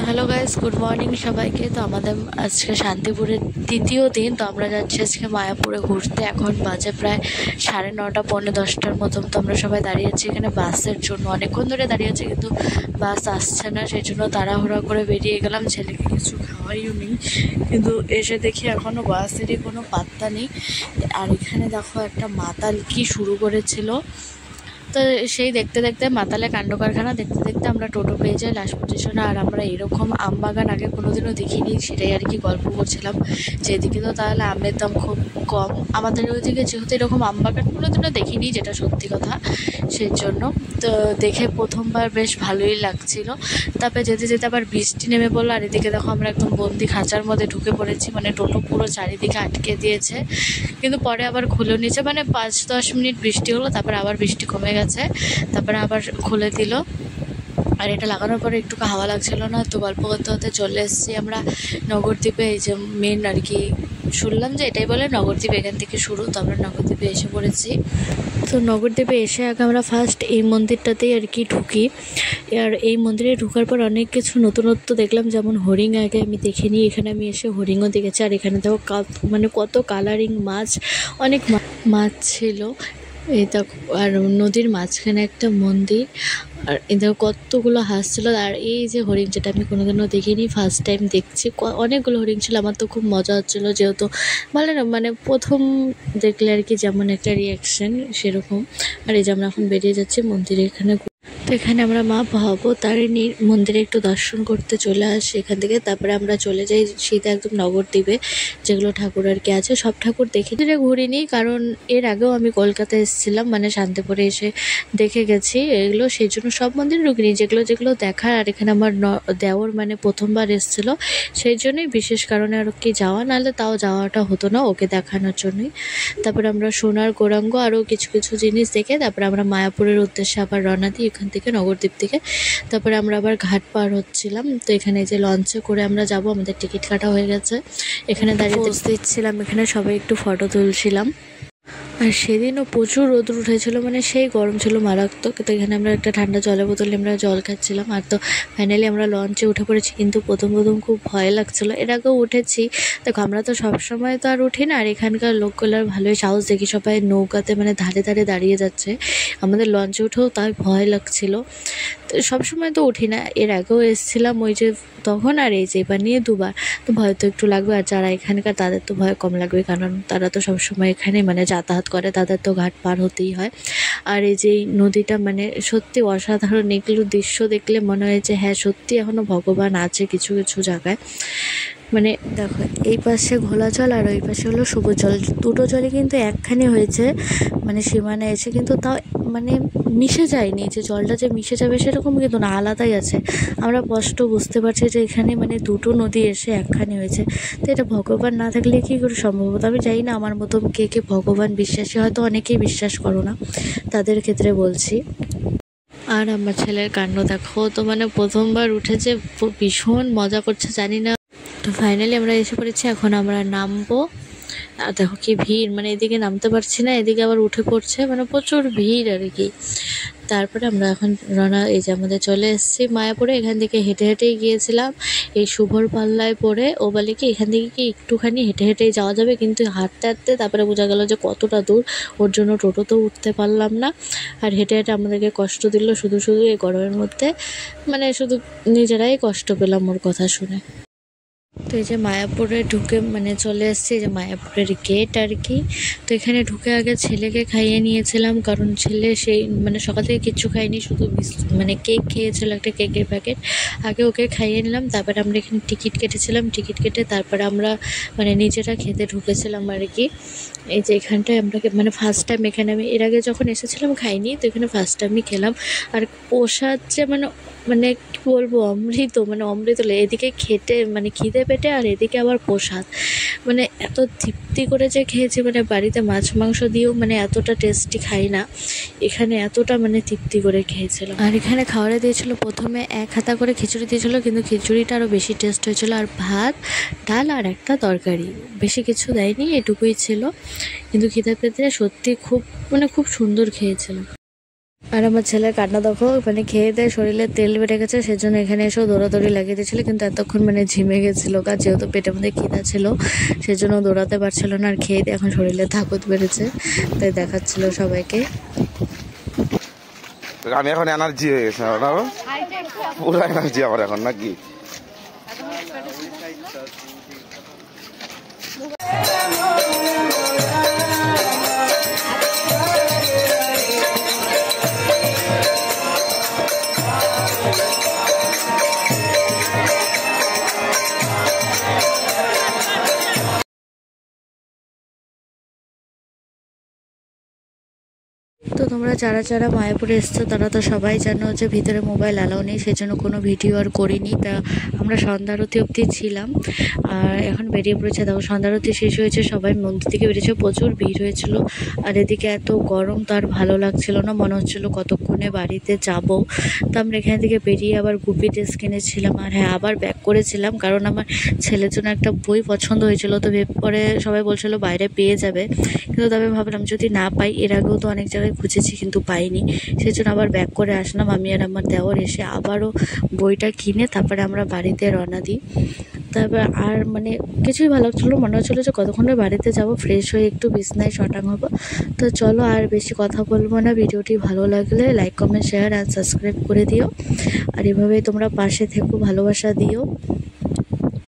Hello guys, good morning সবাইকে। তো আমাদের আজকে শান্তিপুরের দ্বিতীয় দিন। তো আমরা যাচ্ছি আজকে মায়াপুরে ঘুরতে। এখন বাজে প্রায় 9:30 পৌনে 10টার মতন। তো আমরা সবাই দাঁড়িয়ে আছি এখানে বাসের জন্য। অনেকক্ষণ ধরে দাঁড়িয়ে আছি কিন্তু বাস আসছে না, সেই জন্য তাড়াহুড়া করে বেরিয়ে গেলাম। ছেলেকে কিছু খাওয়াইও নেই, কিন্তু এসে দেখি এখনও বাসেরই কোনো পাত্তা নেই। আর এখানে দেখো একটা মাতাল কি শুরু করেছিল। তো সেই দেখতে দেখতে মাতালে কাণ্ড কারখানা দেখতে দেখতে আমরা টোটো পেয়ে যাই লাস্ট পজিশনে। আর আমরা এরকম আম বাগান আগে কোনোদিনও দেখিনি, সেটাই আর কি গল্প করছিলাম যে এদিকে তো তাহলে আমের দাম খুব কম। আমাদের ওইদিকে যেহেতু এরকম আম বাগান কোনোদিনও দেখিনি, যেটা সত্যি কথা, সেই জন্য তো দেখে প্রথমবার বেশ ভালোই লাগছিল। তারপরে যেতে যেতে আবার বৃষ্টি নেমে পড়লো। আর এদিকে দেখো আমরা একদম বন্দি খাঁচার মধ্যে ঢুকে পড়েছি, মানে টোটো পুরো চারিদিকে আটকে দিয়েছে, কিন্তু পরে আবার খুলে নিয়েছে। মানে 5-10 মিনিট বৃষ্টি হলো, তারপর আবার বৃষ্টি কমে গেছে, তারপরে আবার খুলে দিল। আর এটা লাগানোর পরে একটু হাওয়া লাগছিল না, তো গল্প করতে করতে চলে এসেছি আমরা নগরদ্বীপে। এই যে মেন আর কি, শুনলাম যে এটাই বলে নগরদ্বীপ এখান থেকে শুরু। তো আমরা নগরদ্বীপে এসে পড়েছি। তো নগরদ্বীপে এসে আগে আমরা ফার্স্ট এই মন্দিরটাতেই আর কি ঢুকি। আর এই মন্দিরে ঢোকার পর অনেক কিছু নতুনত্ব দেখলাম, যেমন হরিণ আগে আমি দেখিনি, এখানে আমি এসে হরিণও দেখেছি। আর এখানে দেখো মানে কত কালারিং মাছ, অনেক মাছ ছিল। এই দেখো, আর নদীর মাঝখানে একটা মন্দির, আর এদের কতগুলো হাঁস ছিল। আর এই যে হরিণ, যেটা আমি কোনোদিনও দেখিনি, ফার্স্ট টাইম দেখছি। অনেকগুলো হরিণ ছিল। আমার তো খুব মজা হচ্ছিলো, যেহেতু ভালো না, মানে প্রথম দেখলে আর কি যেমন একটা রিয়াকশান সেরকম। আর এই যে আমরা এখন বেরিয়ে যাচ্ছি মন্দিরে এখানে। তো এখানে আমরা মা ভবতারিণীর মন্দিরে একটু দর্শন করতে চলে আসি এখান থেকে। তারপরে আমরা চলে যাই সিধা একদম নগরদ্বীপে, যেগুলো ঠাকুর আর কি আছে সব ঠাকুর দেখে ঘুরিনি, কারণ এর আগেও আমি কলকাতায় এসেছিলাম, মানে শান্তিপুরে এসে দেখে গেছি এগুলো, সেই জন্য সব মন্দিরে ঢুকিনি, যেগুলো যেগুলো দেখার। আর এখানে আমার দেওর মানে প্রথমবার এসেছিলো, সেই জন্যই বিশেষ কারণে আর কি যাওয়া, নাহলে তাও যাওয়াটা হতো না ওকে দেখানোর জন্যই। তারপরে আমরা সোনার গৌরাঙ্গ আরও কিছু কিছু জিনিস দেখে তারপরে আমরা মায়াপুরের উদ্দেশ্যে আবার রওনা দিই এখান থেকে, নগরদ্বীপ থেকে। তারপরে আমরা আবার ঘাট পার হচ্ছিলাম। তো এখানে যে লঞ্চে করে আমরা যাব, আমাদের টিকিট কাটা হয়ে গেছে। এখানে দাঁড়িয়ে দিচ্ছিলাম, এখানে সবাই একটু ফটো তুলছিলাম। আর সেদিনও প্রচুর রোদ উঠেছিল, মানে সেই গরম ছিল মারাত্মক। তো এখানে আমরা একটা ঠান্ডা জলের বোতলে আমরা জল খাচ্ছিলাম। আর তো ফাইনালি আমরা লঞ্চে উঠে পড়েছি, কিন্তু প্রথম খুব ভয় লাগছিলো। এর আগেও উঠেছি, দেখো আমরা তো সবসময় তো আর উঠি না। আর এখানকার লোকগুলোর ভালোই সাহস দেখি, সবাই নৌকাতে মানে ধারে ধারে দাঁড়িয়ে যাচ্ছে। আমাদের লঞ্চে উঠেও তাই ভয় লাগছিলো। তো সবসময় তো উঠি না, এর আগেও এসেছিলাম ওই যে তখন, আর এই যে এবার নিয়ে দুবার। তো ভয় তো একটু লাগবে, আর যারা এখানকার তাদের তো ভয় কম লাগবে, কারণ তারা তো সবসময় এখানে মানে যাতায়াত করে, তাদের তো ঘাট পার হতেই হয়। আর এই যে নদীটা মানে সত্যি অসাধারণ, এগুলো দৃশ্য দেখলে মনে হয় যে হ্যাঁ সত্যি এখনও ভগবান আছে কিছু কিছু জায়গায়। মানে দেখো, এই পাশে ঘোলা জল আর ওই পাশে হলো সবুজ জল, দুটো জলই কিন্তু একখানি হয়েছে মানে সীমানায় এসে, কিন্তু তাও মানে মিশে যায়নি, যে জলটা যে মিশে যাবে সেরকম কিন্তু না, আলাদাই আছে। আমরা স্পষ্ট বুঝতে পারছি যে এখানে মানে দুটো নদী এসে একখানি হয়েছে। তো এটা ভগবান না থাকলে কী করে সম্ভব হতো? আমি জানি না আমার মতো কে কে ভগবান বিশ্বাসী, হয়তো অনেকেই বিশ্বাস করো না, তাদের ক্ষেত্রে বলছি। আর আমার ছেলের কাণ্ড দেখো, তো মানে প্রথমবার উঠেছে, ভীষণ মজা করছে, জানি না। তো ফাইনালি আমরা এসে পড়েছি, এখন আমরা নামবো। আর দেখো কি ভিড়, মানে এদিকে নামতে পারছি না, এদিকে আবার উঠে পড়ছে, মানে প্রচুর ভিড় আর কি। তারপরে আমরা এখন এই যে আমাদের চলে এসেছি মায়াপুরে। এখান থেকে হেঁটে হেঁটেই গিয়েছিলাম এই শুভর পাল্লায় পড়ে। ও বলে কি এখান থেকে কি একটুখানি হেঁটে হেঁটেই যাওয়া যাবে, কিন্তু হাঁটতে হাঁটতে তারপরে বোঝা গেল যে কতটা দূর, ওর জন্য টোটোতেও উঠতে পারলাম না। আর হেঁটে হেঁটে আমাদেরকে কষ্ট দিল শুধু শুধু এই গরমের মধ্যে, মানে শুধু নিজেরাই কষ্ট পেলাম ওর কথা শুনে। তো এই যে মায়াপুরে ঢুকে মানে চলে এসেছি, যে মায়াপুরের গেট আর কি। তো এখানে ঢুকে আগে ছেলেকে খাইয়ে নিয়েছিলাম, কারণ ছেলে সেই মানে সকাল থেকে কিচ্ছু খাইনি, শুধু মানে কেক খেয়েছিল, একটা কেকের প্যাকেট। আগে ওকে খাইয়ে নিলাম, তারপরে আমরা এখানে টিকিট কেটেছিলাম, টিকিট কেটে তারপরে আমরা মানে নিজেরা খেতে ঢুকেছিলাম আর কি। এই যে এখানটায় আমরা মানে ফার্স্ট টাইম এখানে, আমি এর আগে যখন এসেছিলাম খাইনি, তো এখানে ফার্স্ট টাইমই খেলাম। আর প্রসাদ যে মানে মানে কী বলবো, অমৃত, মানে অমৃত। এদিকে খেতে মানে খিদে পেটে, আর এদিকে আবার প্রসাদ, মানে এত তৃপ্তি করে যে খেয়েছি, মানে বাড়িতে মাছ মাংস দিয়েও মানে এতটা টেস্টি খাই না, এখানে এতটা মানে তৃপ্তি করে খেয়েছিলাম। আর এখানে খাবারে দিয়েছিল প্রথমে 1 হাতা করে খিচুড়ি দিয়েছিল, কিন্তু খিচুড়িটা আরও বেশি টেস্ট হয়েছিল। আর ভাত, ডাল আর একটা তরকারি, বেশি কিছু দেয়নি, এটুকুই ছিল। কিন্তু খিদে পেতে সত্যি খুব মানে খুব সুন্দর খেয়েছিলাম। আর আমার ছেলের কান্না দেখো, মানে খেয়ে দেয়ে শরীরে তেল বেড়ে গেছে, সেজন্য এখানে এসেও দৌড়াদৌড়ি লাগিয়ে দিয়েছিল, কিন্তু এতক্ষণ মানে ঝিমে গেছিল কাজ, যেহেতু পেটের মধ্যে খিদা ছিল সেজন্য দৌড়াতে পারছিল না, আর খেয়ে দিয়ে এখন শরীরে তাকত বেড়েছে, তাই দেখাচ্ছিল সবাইকে। আমি এখন এনার্জি হয়ে গেছে, পুরো এনার্জি আমার এখন নাকি। তো তোমরা যারা যারা মায়াপুরে এসছো তারা তো সবাই জানো যে ভিতরে মোবাইল অ্যালাউ নেই, সেই জন্য কোনো ভিডিও আর করিনি। তা আমরা সন্ধ্যারতি অবধি ছিলাম, আর এখন বেরিয়ে পড়েছে। দেখো সন্ধ্যারতি শেষ হয়েছে, সবাই মন্দির থেকে বেরিয়েছে, প্রচুর ভিড় হয়েছিল। আর এদিকে এত গরম, তো আর ভালো লাগছিল না, মনে হচ্ছিল কতক্ষণে বাড়িতে যাব। তো আমরা এখান থেকে বেরিয়ে আবার গুপি ড্রেস কিনেছিলাম, আর হ্যাঁ আবার ব্যাক করেছিলাম, কারণ আমার ছেলের জন্য একটা বই পছন্দ হয়েছিল। তো পরে সবাই বলছিল বাইরে পেয়ে যাবে, কিন্তু তবে ভাবলাম যদি না পাই, এর আগেও তো অনেক জায়গায় খুঁজেছি কিন্তু পাইনি, সেই জন্য আবার ব্যাক করে আসলাম। আমি আর আমার দেওর এসে আবারও বইটা কিনে তারপরে আমরা বাড়িতে রওনা দিই। তারপর আর মানে কিছুই ভালো লাগছিলো, মনে হচ্ছিলো যে কতক্ষণে বাড়িতে যাব, ফ্রেশ হয়ে একটু বিছনায় শটাং হবো। তো চলো আর বেশি কথা বলবো না, ভিডিওটি ভালো লাগলে লাইক কমেন্ট শেয়ার আর সাবস্ক্রাইব করে দিও, আর এভাবেই তোমরা পাশে থেকো, ভালোবাসা দিও।